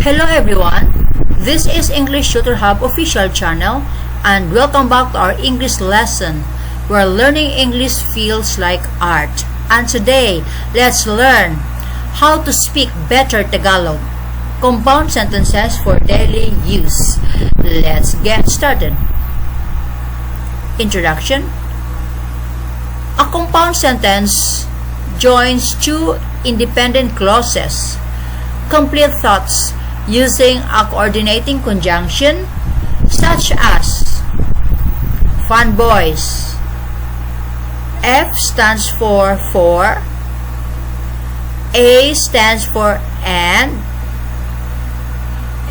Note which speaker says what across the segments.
Speaker 1: Hello everyone, this is English Tutor Hub official channel and welcome back to our English lesson where learning English feels like art. And today, let's learn how to speak better Tagalog. Compound sentences for daily use. Let's get started. Introduction. A compound sentence joins two independent clauses. Complete thoughts using a coordinating conjunction such as fun boys. F stands for A stands for and,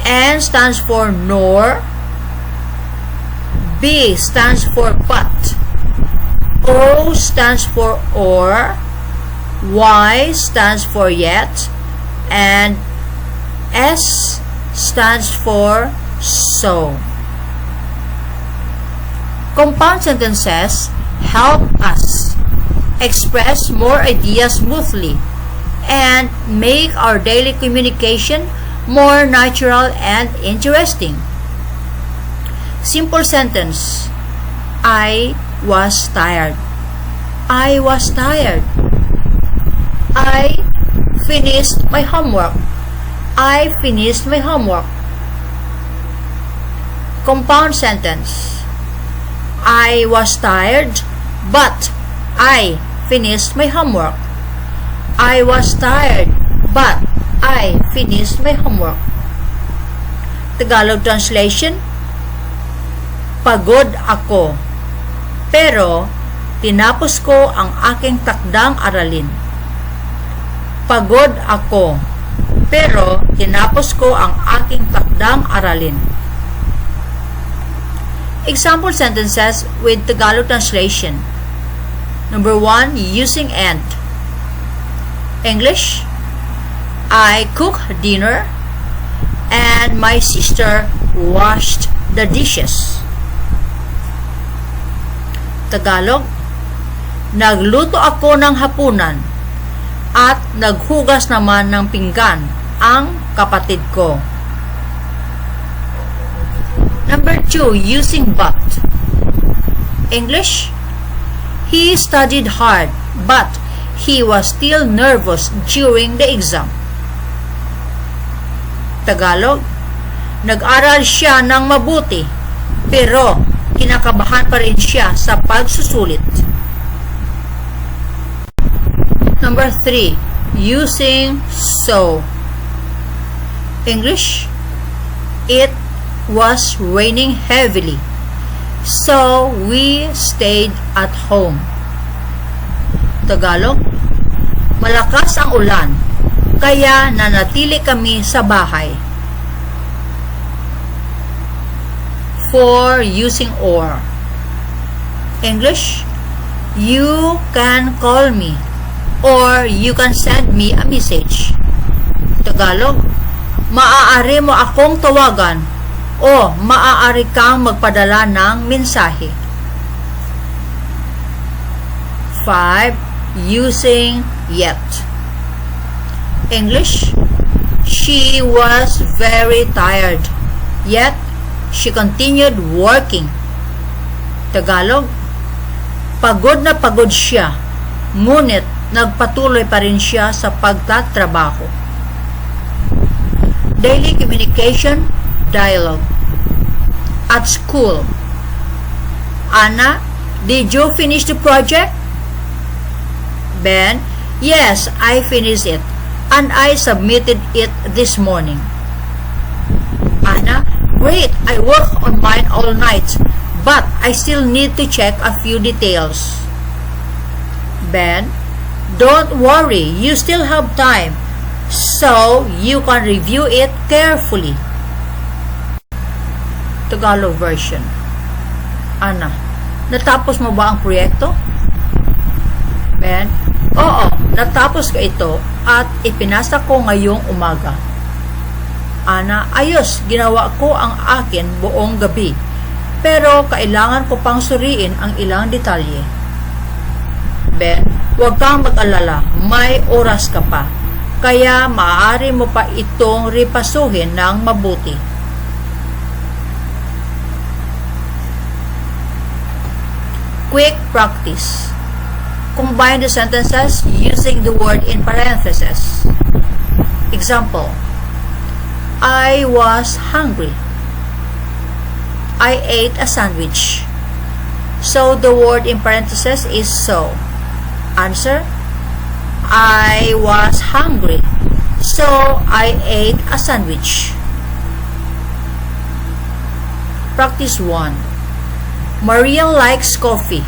Speaker 1: N stands for nor, B stands for but, O stands for or, Y stands for yet, and S stands for so. Compound sentences help us express more ideas smoothly and make our daily communication more natural and interesting. Simple sentence. I was tired. I was tired. I finished my homework. I finished my homework. Compound sentence. I was tired, but I finished my homework. I was tired, but I finished my homework. Tagalog translation. Pagod ako, pero tinapos ko ang aking takdang aralin. Pagod ako, pero tinapos ko ang aking takdang aralin. Example sentences with Tagalog translation. Number 1, using and. English. I cooked dinner and my sister washed the dishes. Tagalog. Nagluto ako ng hapunan at naghugas naman ng pinggan ang kapatid ko. Number 2, using but. English. He studied hard, but he was still nervous during the exam. Tagalog. Nag-aral siya ng mabuti, pero kinakabahan pa rin siya sa pagsusulit. Number 3, using so. English. It was raining heavily, so we stayed at home. Tagalog. Malakas ang ulan, kaya nanatili kami sa bahay. 4, using or. English. You can call me or you can send me a message. Tagalog. Maaari mo akong tawagan o maaari kang magpadala ng mensahe. 5, using yet. English. She was very tired, yet she continued working. Tagalog. Pagod na pagod siya, ngunit nagpatuloy pa rin siya sa pagtatrabaho. Daily communication dialogue. At school. Anna, did you finish the project? Ben, yes, I finished it and I submitted it this morning. Anna, great, I worked on mine all night, but I still need to check a few details. Ben, don't worry, you still have time, so you can review it carefully. Tagalog version. Ana, natapos mo ba ang proyekto? Ben, oo, natapos ko ito at ipinasa ko ngayong umaga. Ana, ayos, ginawa ko ang akin buong gabi, pero kailangan ko pang suriin ang ilang detalye. Ben, huwag kang mag-alala, may oras ka pa. kaya maaari mo pa itong ripasuhin ng mabuti. Quick practice. Combine the sentences using the word in parentheses. Example: I was hungry. I ate a sandwich. So the word in parentheses is so. Answer: I was hungry, so I ate a sandwich. Practice 1. Maria likes coffee.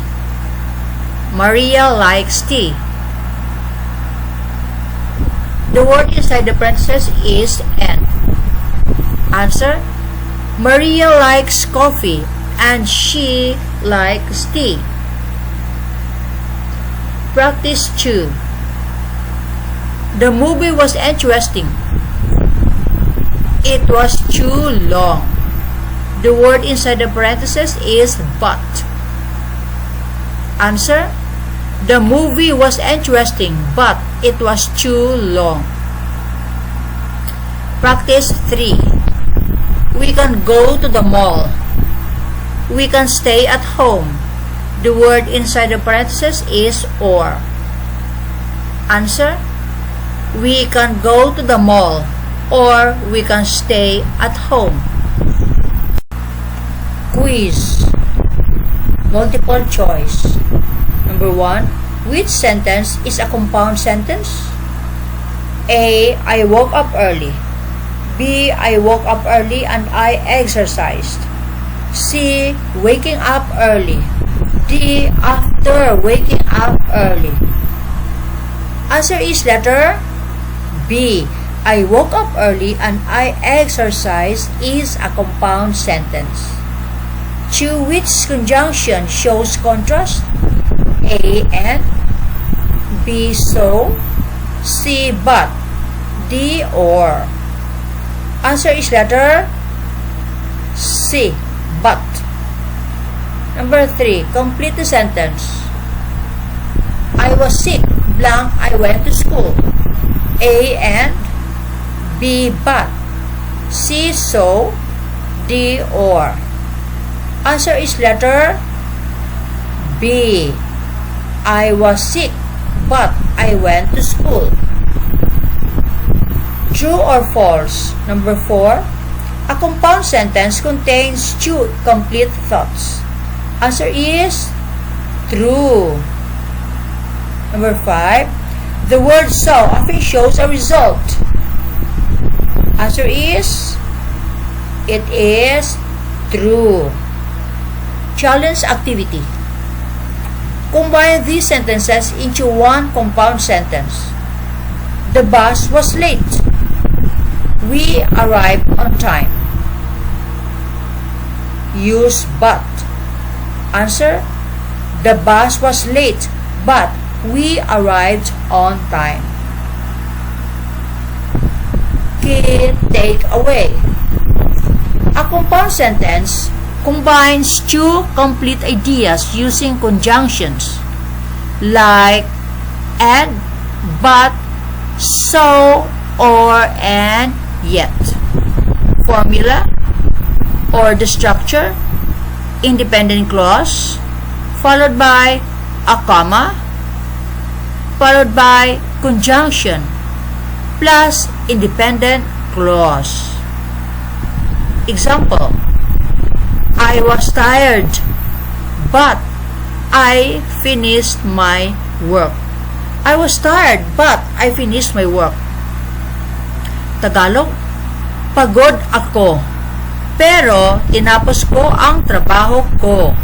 Speaker 1: Maria likes tea. The word inside the parentheses is and. Answer: Maria likes coffee and she likes tea. Practice 2. The movie was interesting. It was too long. The word inside the parentheses is but. Answer: The movie was interesting, but it was too long. Practice 3. We can go to the mall. We can stay at home. The word inside the parentheses is or. Answer: We can go to the mall, or we can stay at home. Quiz. Multiple choice. Number 1. Which sentence is a compound sentence? A. I woke up early. B. I woke up early and I exercised. C. Waking up early. D. After waking up early. Answer is letter B. I woke up early and I exercised is a compound sentence. To which conjunction shows contrast? A and, B so, C but, D or. Answer is letter C, but. Number 3. Complete the sentence. I was sick, blank, I went to school. A and, B but, C so, D or. Answer is letter B. I was sick, but I went to school. True or false? Number 4. A compound sentence contains two complete thoughts. Answer is true. Number 5. The word so often shows a result. Answer is, it is true. Challenge activity. Combine these sentences into one compound sentence. The bus was late. We arrived on time. Use but. Answer: the bus was late, but we arrived on time. Key takeaway. A compound sentence combines two complete ideas using conjunctions like and, but, so, or, and, yet. Formula or the structure: independent clause followed by a comma followed by conjunction plus independent clause. Example: I was tired, but I finished my work. I was tired, but I finished my work. Tagalog: pagod ako, pero tinapos ko ang trabaho ko.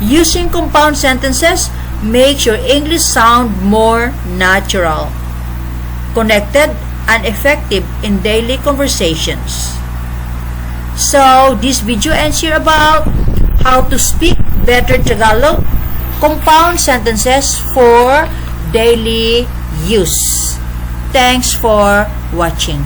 Speaker 1: Using compound sentences makes your English sound more natural, connected, and effective in daily conversations. So, this video ends here about how to speak better Tagalog compound sentences for daily use. Thanks for watching.